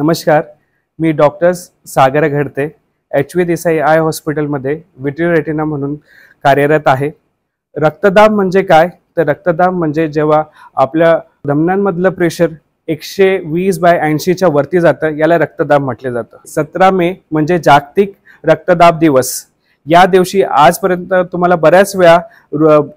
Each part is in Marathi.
नमस्कार, मी डॉक्टर सागर घडते एच.व्ही. देसाई आय हॉस्पिटलमध्ये व्हिट्रिओ रेटिना म्हणून कार्यरत आहे। रक्तदाब म्हणजे काय? तर रक्तदाब म्हणजे जेव्हा आपल्या धमन्यांमधलं प्रेशर 120/80 च्या वरती जातं, याला रक्तदाब म्हटले जातं। 17 मे म्हणजे जागतिक रक्तदाब दिवस। या दिवशी आजपर्यंत तुम्हाला बऱ्याच वेळा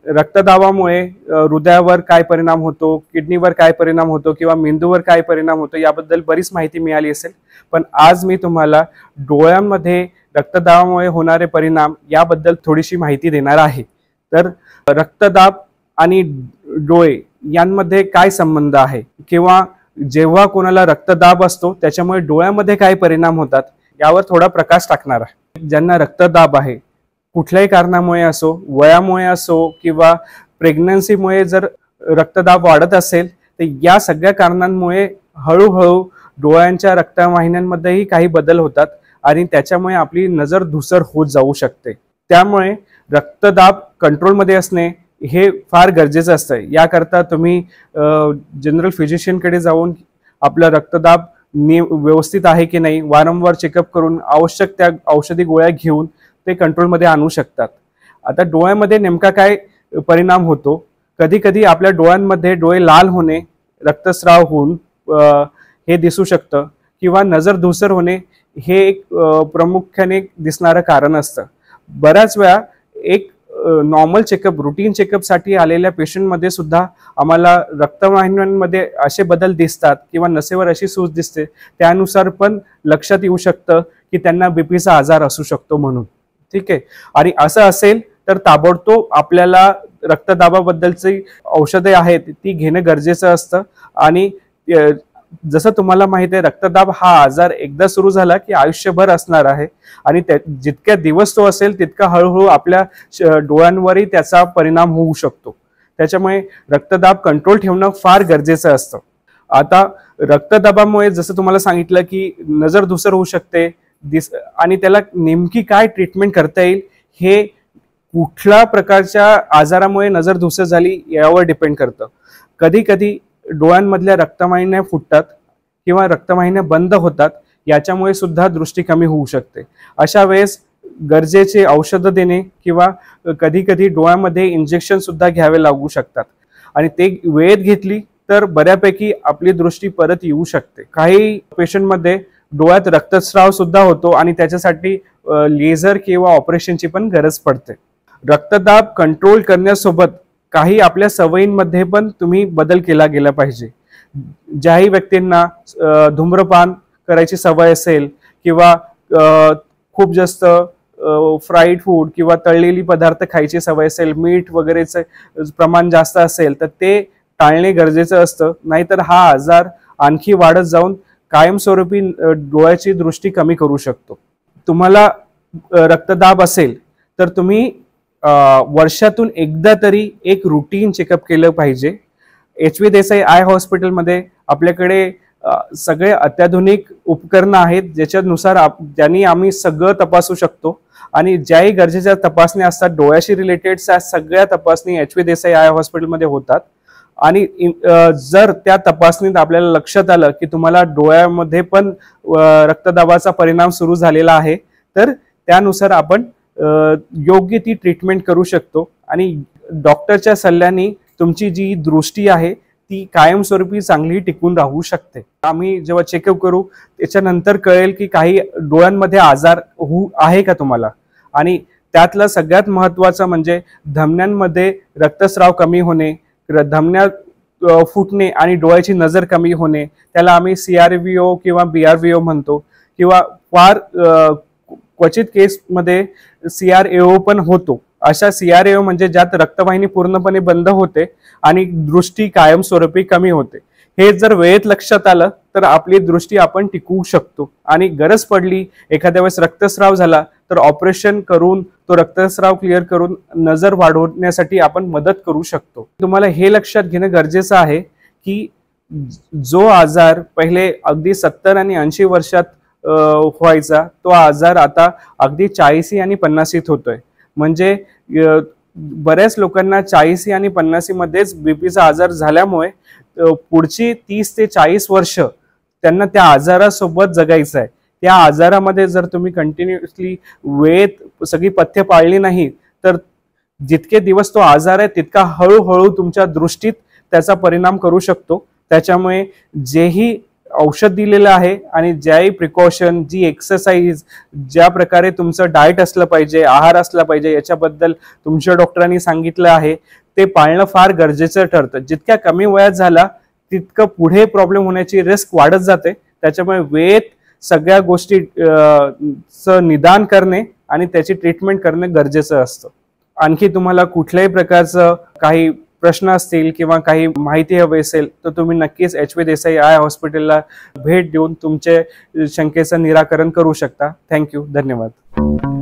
रक्तदाबामुळे हृदयावर काय परिणाम होतो, किडनीवर काय परिणाम होतो किंवा मेंदूवर काय परिणाम होतो याबद्दल बरीच माहिती मिळाली असेल। पण आज मी तुम्हाला डोळ्यांमध्ये रक्तदाबामुळे होणारे परिणाम याबद्दल थोडीशी माहिती देणार आहे। तर रक्तदाब आणि डोळे यांमध्ये काय संबंध आहे किंवा जेव्हा कोणाला रक्तदाब असतो त्याच्यामुळे डोळ्यामध्ये काय परिणाम होतात यावर थोडा प्रकाश टाकणार आहे। ज्यांना रक्तदाब आहे, कुठल्याही कारणामुळे असो, वयामुळे असो किंवा प्रेग्नन्सीमुळे जर रक्तदाब वाढत असेल तर या सगळ्या कारणांमुळे हळूहळू डोळ्यांच्या रक्तवाहिन्यांमध्येही काही बदल होतात आणि त्याच्यामुळे आपली नजर धूसर होत जाऊ शकते। त्यामुळे रक्तदाब कंट्रोलमध्ये असणे हे फार गरजेचं असतं। याकरता तुम्ही जनरल फिजिशियनकडे जाऊन आपला रक्तदाब व्यवस्थित आहे की नाही वारंवार चेकअप करून आवश्यक त्या औषधी गोळ्या घेऊन ते कंट्रोलमध्ये आणू शकतात। आता डोळ्यामध्ये नेमका काय परिणाम होतो? कधी कधी आपल्या डोळ्यांमध्ये डोळे लाल होणे, रक्तस्राव होऊन हे दिसू शकतं किंवा नजर धूसर होणे हे एक प्रामुख्याने दिसणारं कारण असतं। बऱ्याच वेळा एक नॉर्मल चेकअप, रूटीन चेकअपसाठी आलेल्या पेशंटमध्ये सुद्धा आम्हाला रक्तवाहिन्यांमध्ये असे बदल दिसतात किंवा नसेवर अशी सूज दिसते, त्यानुसार पण लक्षात येऊ शकतं की त्यांना बीपीचा आजार असू शकतो म्हणून। ठीक आहे, आणि असं असेल तर ताबडतोब आपल्याला रक्तदाबाबद्दलची औषधे आहेत ती घेणं गरजेचं असतं। आणि जसं तुम्हाला माहिती आहे, रक्तदाब हा आजार एकदा सुरू झाला की आयुष्यभर असणार आहे आणि जितक्या दिवस तो असेल तितका हळूहळू आपल्या डोळ्यांवरही त्याचा परिणाम होऊ शकतो। त्याच्यामुळे रक्तदाब कंट्रोल ठेवणं फार गरजेचं असतं। आता रक्तदाबामुळे जसं तुम्हाला सांगितलं की नजर धूसर होऊ शकते आणि त्याला नेमकी काय ट्रीटमेंट करता येईल हे कुठल्या प्रकारच्या आजारामुळे नजर धूसर झाली यावर डिपेंड करतं। कधी कधी डोळ्यांमधल्या रक्तवाहिन्या फुटतात किंवा रक्तवाहिन्या बंद होतात, याच्यामुळे सुद्धा दृष्टी कमी होऊ शकते। अशा वेळेस गरजेचे औषधं देणे किंवा कधी कधी डोळ्यामध्ये इंजेक्शन सुद्धा घ्यावे लागू शकतात आणि ते वेळेत घेतली तर बऱ्यापैकी आपली दृष्टी परत येऊ शकते। काही पेशंटमध्ये डोळ्यात रक्तस्राव सुद्धा होतो आणि त्याच्यासाठी लेझर किंवा ऑपरेशनची पण गरज पडते। रक्तदाब कंट्रोल करण्यासोबत काही आपल्या सवयींमध्ये पण तुम्ही बदल केला गेला पाहिजे। ज्याही व्यक्तींना धूम्रपान करायची सवय असेल किंवा खूप जास्त फ्राईड फूड किंवा तळलेली पदार्थ खायची सवय असेल, मीठ वगैरेचं प्रमाण जास्त असेल तर ते टाळणे गरजेचं असतं। नाहीतर हा आजार आणखी वाढत जाऊन कायमस्वरूपी डोळ्याची दृष्टी कमी करू शकतो। तुम्हाला रक्तदाब असेल तर तुम्ही वर्षातून एकदा तरी एक रूटीन चेकअप केलं पाहिजे। एच.व्ही. देसाई आय हॉस्पिटलमध्ये आपल्याकडे सगळे अत्याधुनिक उपकरणं आहेत ज्याच्यानुसार ज्यांनी आम्ही सगळं तपासू शकतो आणि ज्याही गरजेच्या तपासण्या असतात डोळ्याशी रिलेटेड सगळ्या तपासणी एच.व्ही. देसाई आय हॉस्पिटलमध्ये होतात। आणि जर त्या तपासणीत आपल्याला लक्षात आलं की तुम्हाला डोळ्यामध्ये पण रक्तदाबाचा परिणाम सुरू झालेला आहे तर त्यानुसार आपण योग्य ती ट्रीटमेंट करू शकतो आणि डॉक्टरच्या सल्ल्याने तुमची जी दृष्टी आहे ती कायमस्वरूपी चांगली टिकून राहू शकते। आम्ही जेव्हा चेकअप करू त्याच्यानंतर कळेल की काही डोळ्यांमध्ये आजार आहे का तुम्हाला, आणि त्यातलं सगळ्यात महत्त्वाचं म्हणजे धमन्यांमध्ये रक्तस्राव कमी होणे, धमन्या फुटणे आणि डोळ्याची नजर कमी होणे, त्याला आम्ही CRVO किंवा BRVO म्हणतो किंवा फार क्वचित केसमध्ये CRAO पण होतो। अशा CRAO म्हणजे ज्यात रक्तवाहिनी पूर्णपणे बंद होते आणि दृष्टी कायमस्वरूपी कमी होते। हे जर वेळेत लक्षात आलं तर आपली दृष्टी आपण टिकवू शकतो आणि गरज पडली एखाद्या वेळेस रक्तस्राव झाला तर ऑपरेशन करून तो रक्तस्राव क्लिअर करून नजर वाढवण्यासाठी आपण मदत करू शकतो। तुम्हाला हे लक्षात घेणं गरजेचं आहे की जो आजार पहिले अगदी 70 आणि 80 वर्षात व्हायचा तो आजार आता अगदी 40 आणि 50 होतोय। म्हणजे बऱ्याच लोकांना 40 आणि 50 मध्येच बीपीचा आजार झाल्यामुळे पुढची 30 ते 40 वर्ष त्यांना त्या आजारासोबत जगायचं आहे. त्या आजारामध्ये जर तुम्ही कंटिन्युअसली वेळेत सगळी पथ्य पाळली नाही तर जितके दिवस तो आजार आहे तितका हळूहळू तुमच्या दृष्टीत त्याचा परिणाम करू शकतो. त्याच्यामुळे जेही औषध दिलेलं आहे आणि ज्याही प्रिकॉशन, जी एक्सरसाइज, ज्या प्रकारे तुमचं डाएट असलं पाहिजे, आहार असला पाहिजे, याच्याबद्दल तुमच्या डॉक्टरांनी सांगितलं आहे ते पाळणं फार गरजेचं ठरतं. जितक्या कमी वयात झाला तितकं पुढे प्रॉब्लेम होण्याची रिस्क वाढत जाते. त्याच्यामुळे वेळेत सगळ्या गोष्टी निदान करणे आणि त्याची ट्रीटमेंट करणे गरजेचं असतं. आणखी तुम्हाला कुठल्याही प्रकारचं काही प्रश्न असतील किंवा काही माहिती हवी असेल तर तुम्ही नक्कीच एच व्ही देसाई आय हॉस्पिटलला भेट देऊन तुमचे शंकेचं निराकरण करू शकता. थँक्यू. धन्यवाद.